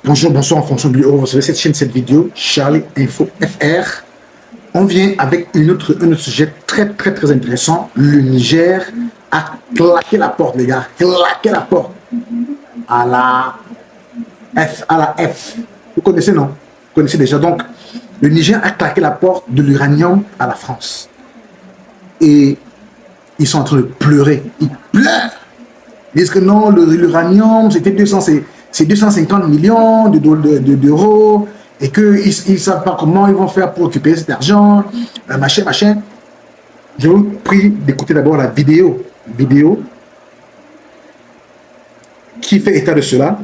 Bonjour, bonsoir en fonction de l'heure. Vous recevez cette chaîne, cette vidéo, Charlie Info FR. On vient avec un autre sujet très intéressant. Le Niger a claqué la porte, les gars. Claqué la porte à la F. Vous connaissez, non? Vous connaissez déjà. Donc, le Niger a claqué la porte de l'uranium à la France. Et ils sont en train de pleurer. Ils pleurent. Ils disent que non, l'uranium, c'est 250 millions d'euros et qu'ils ne savent pas comment ils vont faire pour occuper cet argent, machin. Je vous prie d'écouter d'abord la vidéo qui fait état de cela.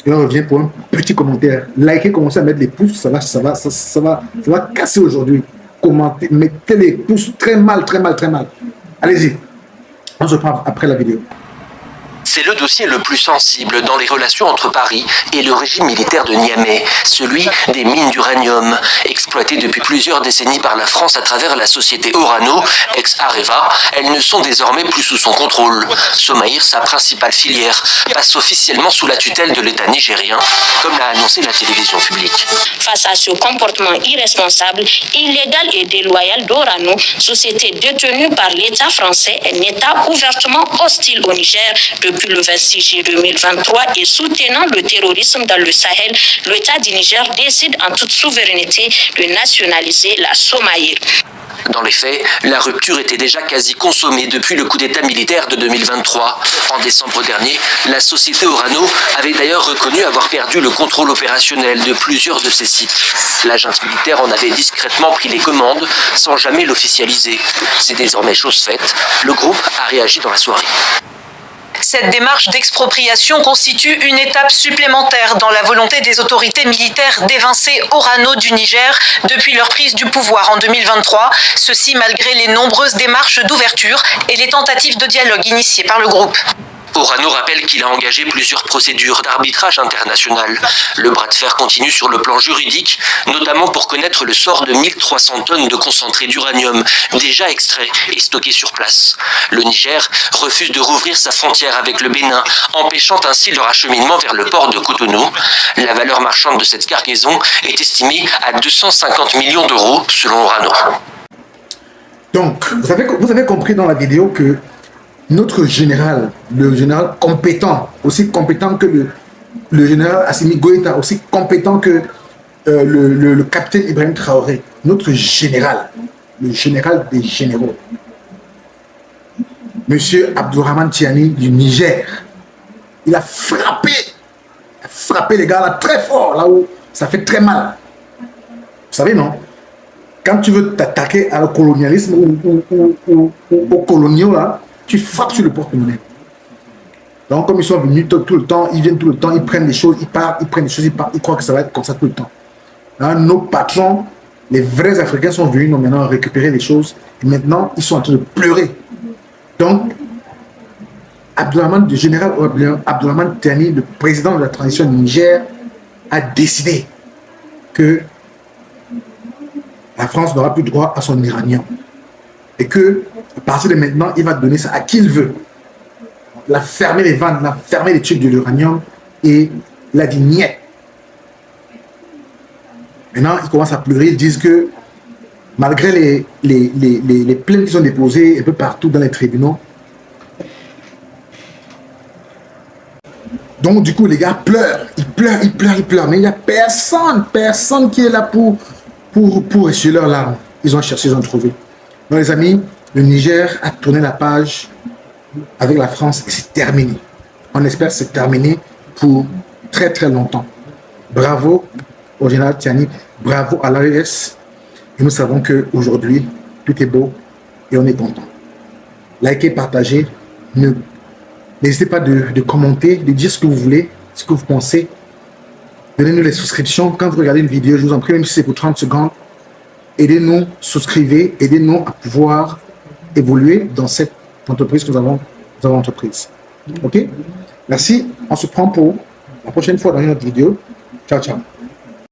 Et on revient pour un petit commentaire. Likez, commencez à mettre les pouces, ça va casser aujourd'hui. Commentez, mettez les pouces très mal. Allez-y, on se prend après la vidéo. C'est le dossier le plus sensible dans les relations entre Paris et le régime militaire de Niamey, celui des mines d'uranium, exploitées depuis plusieurs décennies par la France à travers la société Orano, ex-Areva. Elles ne sont désormais plus sous son contrôle. Somaïr, sa principale filière, passe officiellement sous la tutelle de l'État nigérien, comme l'a annoncé la télévision publique. Face à ce comportement irresponsable, illégal et déloyal d'Orano, société détenue par l'État français, un État ouvertement hostile au Niger depuis le 26 juillet 2023 et soutenant le terrorisme dans le Sahel, l'État du Niger décide en toute souveraineté de nationaliser la Somaïr. Dans les faits, la rupture était déjà quasi consommée depuis le coup d'État militaire de 2023. En décembre dernier, la société Orano avait d'ailleurs reconnu avoir perdu le contrôle opérationnel de plusieurs de ses sites. La junte militaire en avait discrètement pris les commandes sans jamais l'officialiser. C'est désormais chose faite. Le groupe a réagi dans la soirée. Cette démarche d'expropriation constitue une étape supplémentaire dans la volonté des autorités militaires d'évincer Orano du Niger depuis leur prise du pouvoir en 2023, ceci malgré les nombreuses démarches d'ouverture et les tentatives de dialogue initiées par le groupe. Orano rappelle qu'il a engagé plusieurs procédures d'arbitrage international. Le bras de fer continue sur le plan juridique, notamment pour connaître le sort de 1300 tonnes de concentré d'uranium déjà extrait et stocké sur place. Le Niger refuse de rouvrir sa frontière avec le Bénin, empêchant ainsi leur acheminement vers le port de Cotonou. La valeur marchande de cette cargaison est estimée à 250 millions d'euros selon Orano. Donc, vous avez compris dans la vidéo que notre général, le général compétent, aussi compétent que le général Assimi Goïta, aussi compétent que le capitaine Ibrahim Traoré, notre général, le général des généraux, Monsieur Abdourahmane Tiani du Niger, il a frappé les gars là très fort, là où ça fait très mal. Vous savez, non? Quand tu veux t'attaquer à le colonialisme ou aux coloniaux là, tu frappes sur le porte-monnaie. Donc, comme ils sont venus tout le temps, ils viennent tout le temps, ils prennent des choses, ils partent, ils prennent des choses, ils partent, ils croient que ça va être comme ça tout le temps. Là, nos patrons, les vrais Africains sont venus, ont maintenant récupéré les choses, et maintenant, ils sont en train de pleurer. Donc, le général Abdourahmane Tiani, le président de la transition du Niger, a décidé que la France n'aura plus droit à son uranium. Et que, à partir de maintenant, il va donner ça à qui il veut. Il a fermé les ventes, il a fermé les trucs de l'uranium et il a dit niet. Maintenant, ils commencent à pleurer, ils disent que malgré les plaintes qui sont déposées un peu partout dans les tribunaux, donc du coup les gars pleurent, ils pleurent, mais il n'y a personne qui est là pour essuyer leurs larmes. Ils ont cherché, ils ont trouvé. Donc les amis, le Niger a tourné la page avec la France et c'est terminé. On espère que c'est terminé pour très longtemps. Bravo au général Tiani, bravo à l'AES. Et nous savons qu'aujourd'hui, tout est beau et on est content. Likez, partagez. N'hésitez pas de commenter, de dire ce que vous voulez, ce que vous pensez. Donnez-nous les souscriptions. Quand vous regardez une vidéo, je vous en prie, même si c'est pour 30 secondes, aidez-nous, souscrivez, aidez-nous à pouvoir évoluer dans cette entreprise que nous avons entreprise. Ok? Merci. On se prend pour la prochaine fois dans une autre vidéo. Ciao, ciao.